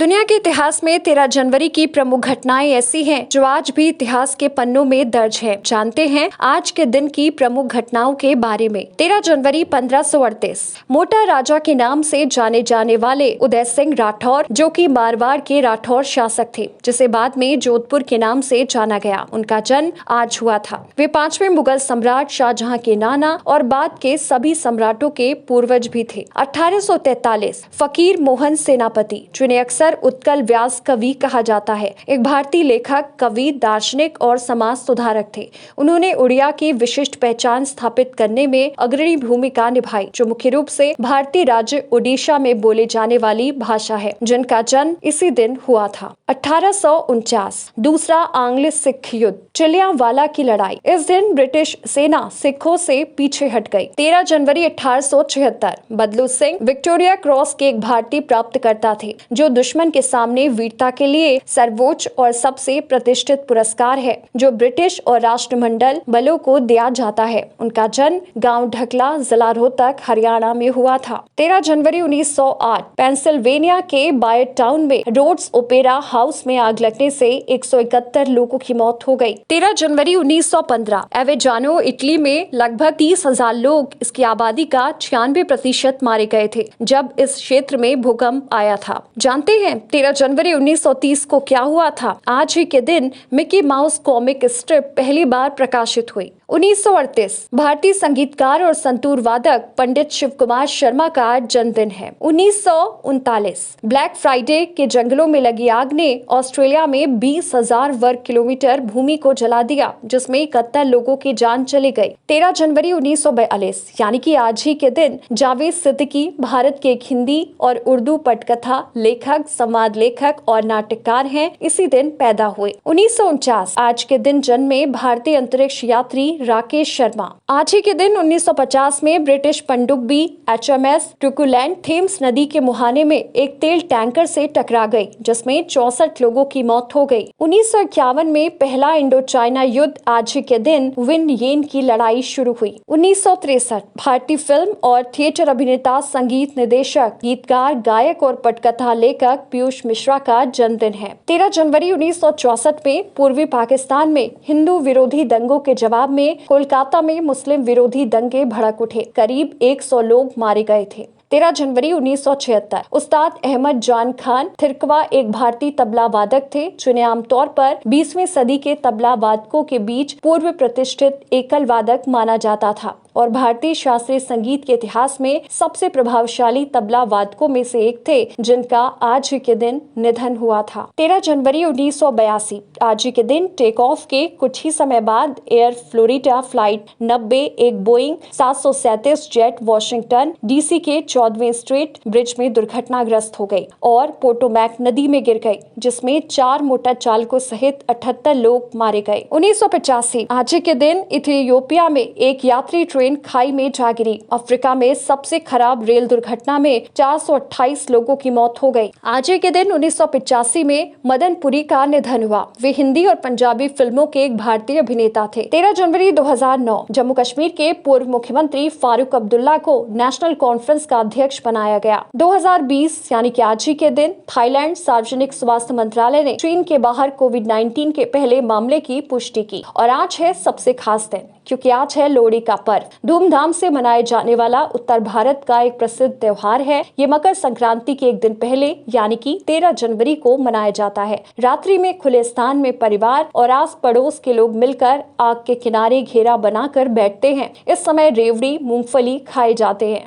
दुनिया के इतिहास में 13 जनवरी की प्रमुख घटनाएं ऐसी हैं जो आज भी इतिहास के पन्नों में दर्ज हैं। जानते हैं आज के दिन की प्रमुख घटनाओं के बारे में। 13 जनवरी 1538 मोटा राजा के नाम से जाने जाने वाले उदय सिंह राठौर, जो कि मारवाड़ के राठौर शासक थे, जिसे बाद में जोधपुर के नाम से जाना गया, उनका जन्म आज हुआ था। वे 5वें मुगल सम्राट शाहजहां के नाना और बाद के सभी सम्राटों के पूर्वज भी थे। 1843 फकीर मोहन सेनापति, जिन्हें अक्सर उत्कल व्यास कवि कहा जाता है, एक भारतीय लेखक, कवि, दार्शनिक और समाज सुधारक थे। उन्होंने उड़िया की विशिष्ट पहचान स्थापित करने में अग्रणी भूमिका निभाई, जो मुख्य रूप से भारतीय राज्य उड़ीसा में बोले जाने वाली भाषा है, जिनका जन्म इसी दिन हुआ था। 1849 दूसरा आंग्ल सिख युद्ध, जलियांवाला की लड़ाई। इस दिन ब्रिटिश सेना सिखों से पीछे हट गई। 13 जनवरी 1876 बदलू सिंह विक्टोरिया क्रॉस के एक भारतीय प्राप्तकर्ता थे, जो दुश्मन के सामने वीरता के लिए सर्वोच्च और सबसे प्रतिष्ठित पुरस्कार है, जो ब्रिटिश और राष्ट्रमंडल बलों को दिया जाता है। उनका जन्म गांव ढकला, जिला रोहतक, हरियाणा में हुआ था। 13 जनवरी 1908 पेंसिल्वेनिया के बायट टाउन में रोड्स ओपेरा हाउस में आग लगने से 171 लोगों की मौत हो गई। 13 जनवरी 1915 एवेजानो, इटली में लगभग 30,000 लोग, इसकी आबादी का 96% मारे गए थे, जब इस क्षेत्र में भूकंप आया था। जानते हैं 13 जनवरी 1930 को क्या हुआ था? आज ही के दिन मिकी माउस कॉमिक स्ट्रिप पहली बार प्रकाशित हुई। 1938 भारतीय संगीतकार और संतूर वादक पंडित शिव कुमार शर्मा का जन्मदिन है। 1939 ब्लैक फ्राइडे के जंगलों में लगी आग ने ऑस्ट्रेलिया में 20,000 वर्ग किलोमीटर भूमि को जला दिया, जिसमें 71 लोगों की जान चली गई। 13 जनवरी 1942 यानी कि आज ही के दिन जावेद सिद्दीकी भारत के एक हिंदी और उर्दू पटकथा लेखक, संवाद लेखक और नाटककार हैं। इसी दिन पैदा हुए। 1949 आज के दिन जन्मे भारतीय अंतरिक्ष यात्री राकेश शर्मा। आज ही के दिन 1950 में ब्रिटिश पनडुब्बी HMS ट्रुकुलैंड थेम्स नदी के मुहाने में एक तेल टैंकर से टकरा गई, जिसमें 64 लोगों की मौत हो गई। 1951 में पहला इंडो चाइना युद्ध आज ही के दिन विन येन की लड़ाई शुरू हुई। 1963 भारतीय फिल्म और थिएटर अभिनेता, संगीत निर्देशक, गीतकार, गायक और पटकथा लेखक पीयूष मिश्रा का जन्मदिन है। 13 जनवरी 1964 में पूर्वी पाकिस्तान में हिंदू विरोधी दंगों के जवाब में कोलकाता में मुस्लिम विरोधी दंगे भड़क उठे। करीब 100 लोग मारे गए थे। 13 जनवरी 1976 उस्ताद अहमद जान खान थिरकवा एक भारतीय तबला वादक थे, जिन्हें आमतौर पर 20वीं सदी के तबला वादकों के बीच पूर्व प्रतिष्ठित एकल वादक माना जाता था और भारतीय शास्त्रीय संगीत के इतिहास में सबसे प्रभावशाली तबला वादकों में से एक थे, जिनका आज ही के दिन निधन हुआ था। 13 जनवरी 1982 आज ही के दिन टेक ऑफ के कुछ ही समय बाद एयर फ्लोरिडा फ्लाइट 90 एक बोइंग 737 जेट वाशिंगटन डीसी के 14वें स्ट्रीट ब्रिज में दुर्घटनाग्रस्त हो गई और पोटोमैक नदी में गिर गई, जिसमें 4 मोटर चालकों सहित 78 लोग मारे गए। 1985 आज ही के दिन इथियोपिया में एक यात्री ट्रेन खाई में जा गिरी। अफ्रीका में सबसे खराब रेल दुर्घटना में 428 लोगों की मौत हो गई। आज ही के दिन 1985 में मदन पुरी का निधन हुआ। वे हिंदी और पंजाबी फिल्मों के एक भारतीय अभिनेता थे। 13 जनवरी 2009 जम्मू कश्मीर के पूर्व मुख्यमंत्री फारूक अब्दुल्ला को नेशनल कॉन्फ्रेंस का अध्यक्ष बनाया गया। 2020 यानी कि आज ही के दिन थाईलैंड सार्वजनिक स्वास्थ्य मंत्रालय ने चीन के बाहर कोविड-19 के पहले मामले की पुष्टि की। और आज है सबसे खास दिन, क्योंकि आज है लोहड़ी का पर्व। धूमधाम से मनाए जाने वाला उत्तर भारत का एक प्रसिद्ध त्योहार है। ये मकर संक्रांति के एक दिन पहले यानी कि 13 जनवरी को मनाया जाता है। रात्रि में खुले स्थान में परिवार और आस पड़ोस के लोग मिलकर आग के किनारे घेरा बनाकर बैठते हैं। इस समय रेवड़ी, मूंगफली खाए जाते हैं।